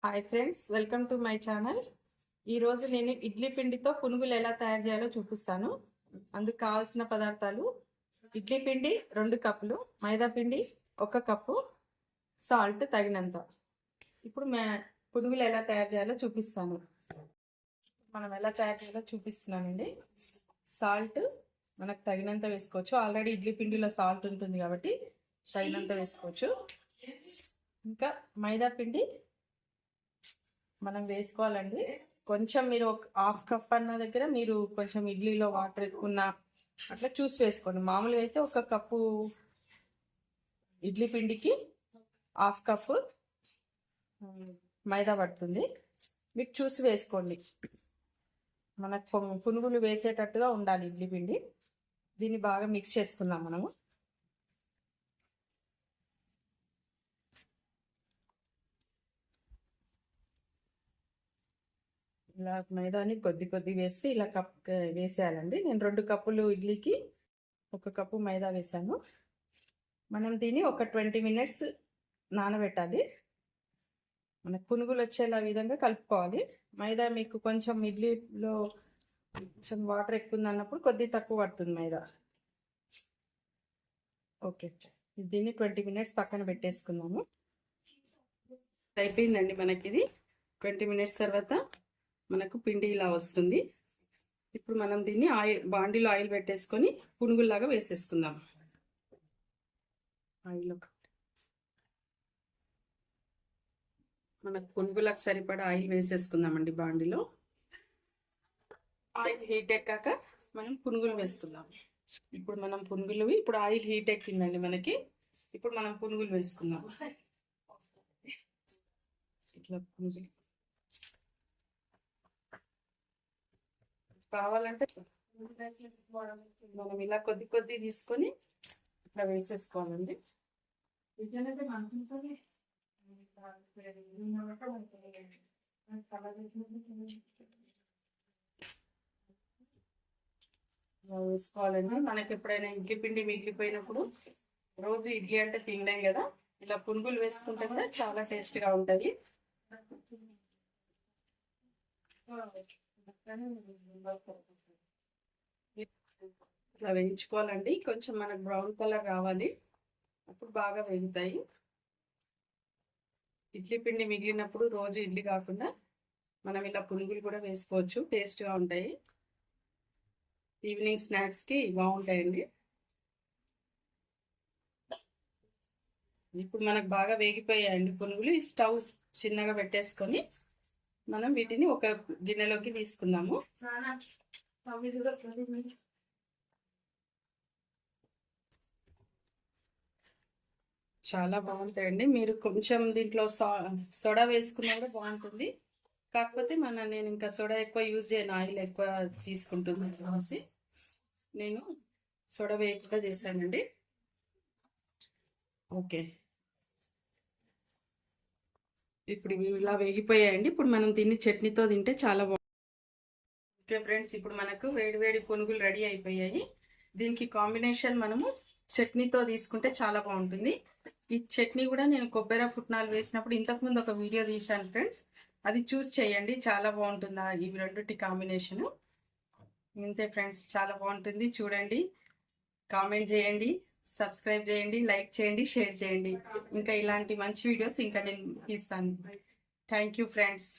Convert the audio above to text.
Hi friends, welcome to my channel. ఈరోజు నేను ఇడ్లీ పిండితో పునుగులు ఎలా తయారు చేయాలో చూపిస్తాను. అందుకు కావాల్సిన పదార్థాలు: ఇడ్లీ పిండి 2 కప్పులు, మైదా పిండి 1 కప్పు, సాల్ట్ తగినంత. ఇప్పుడు పునుగులు ఎలా తయారు చేయాలో చూపిస్తాను. మనం ఎలా తయారు చేయాలో చూపిస్తున్నానండి. సాల్ట్ మనకు తగినంత వేసుకోవచ్చు. ఆల్రెడీ ఇడ్లీ పిండిలో సాల్ట్ ఉంటుంది కాబట్టి తగినంత వేసుకోవచ్చు. ఇంకా మైదా పిండి మనం వేసుకోవాలండి. కొంచెం మీరు ఒక హాఫ్ కప్ అన్న దగ్గర మీరు కొంచెం ఇడ్లీలో వాటర్ ఎక్కువ అట్లా చూసి వేసుకోండి. మామూలుగా అయితే 1 కప్పు ఇడ్లీ పిండికి హాఫ్ కప్పు మైదా పడుతుంది. మీకు చూసి వేసుకోండి. మనకు పునుగులు వేసేటట్టుగా ఉండాలి ఇడ్లీ పిండి. దీన్ని బాగా మిక్స్ చేసుకుందాం మనము. ఇలా మైదాని కొద్ది వేసి ఇలా వేసేయాలండి. నేను 2 కప్పులు ఇడ్లీకి 1 కప్పు మైదా వేసాను. మనం దీన్ని ఒక 20 మినిట్స్ నానబెట్టాలి. మనకు పునుగులు వచ్చేలా విధంగా కలుపుకోవాలి. మైదా మీకు కొంచెం ఇడ్లీలో కొంచెం వాటర్ ఎక్కువ ఉంది అన్నప్పుడు కొద్ది తక్కువ పడుతుంది మైదా. ఓకే, దీన్ని 20 మినిట్స్ పక్కన పెట్టేసుకుందాము. అయిపోయిందండి మనకి ఇది. 20 మినిట్స్ తర్వాత మనకు పిండి ఇలా వస్తుంది. ఇప్పుడు మనం దీన్ని బాండీలో ఆయిల్ పెట్టేసుకొని పునుగుల్లాగా వేసేసుకుందాం. ఆయిల్ మనకు పునుగులకు సరిపడా ఆయిల్ వేసేసుకుందామండి బాండీలో. ఆయిల్ హీట్ ఎక్కాక మనం పునుగులు వేసుకుందాం. ఇప్పుడు ఆయిల్ హీట్ ఎక్కిందండి మనకి. ఇప్పుడు మనం పునుగులు వేసుకుందాం. ఇట్లా పునుగులు కావాలంటే మనం ఇలా కొద్ది తీసుకొని ఇట్లా వేసేసుకోవాలండి. వేసుకోవాలండి. మనకి ఎప్పుడైనా ఇడ్లీ పిండి మిగిలిపోయినప్పుడు రోజు ఇడ్లీ అంటే తినలేం కదా, ఇలా పునుగులు వేసుకుంటే కూడా చాలా టేస్ట్గా ఉంటుంది. ఇలా వేయించుకోవాలండి. కొంచెం మనకు బ్రౌన్ కలర్ రావాలి, అప్పుడు బాగా వేగుతాయి. ఇడ్లీ పిండి మిగిలినప్పుడు రోజు ఇడ్లీ కాకుండా మనం ఇలా పునుగులు కూడా వేసుకోవచ్చు, టేస్ట్గా ఉంటాయి. ఈవినింగ్ స్నాక్స్కి బాగుంటాయండి. ఇప్పుడు మనకు బాగా వేగిపోయాయండి పునుగులు. ఈ స్టవ్ చిన్నగా పెట్టేసుకొని మనం వీటిని ఒక గిన్నెలోకి తీసుకుందాము. చాలా బాగుంటాయండి. మీరు కొంచెం దీంట్లో సోడా వేసుకున్నా కూడా బాగుంటుంది. కాకపోతే నేను ఇంకా సోడా ఎక్కువ యూజ్ చేయను, ఆయిల్ ఎక్కువ తీసుకుంటుంది అనేసి నేను సోడా వేయకుండా చేశానండి. ఓకే, ఇప్పుడు ఇలా వేగిపోయాయండి. ఇప్పుడు మనం దీన్ని చట్నీతో తింటే చాలా బాగుంటుంది. ఓకే ఫ్రెండ్స్, ఇప్పుడు మనకు వేడి పునుగులు రెడీ అయిపోయాయి. దీనికి కాంబినేషన్ మనము చట్నీతో తీసుకుంటే చాలా బాగుంటుంది. ఈ చట్నీ కూడా నేను కొబ్బరి పుట్నాలు వేసినప్పుడు ఇంతకుముందు ఒక వీడియో తీశాను ఫ్రెండ్స్, అది చూస్ చేయండి. చాలా బాగుంటుంది ఇవి రెండుటి కాంబినేషను. ఇంతే ఫ్రెండ్స్, చాలా బాగుంటుంది. చూడండి, కామెంట్ చేయండి, సబ్స్క్రైబ్ చేయండి, లైక్ చేయండి, షేర్ చేయండి. ఇంకా ఇలాంటి మంచి వీడియోస్ ఇంకా నేను తీస్తాను. Thank you friends.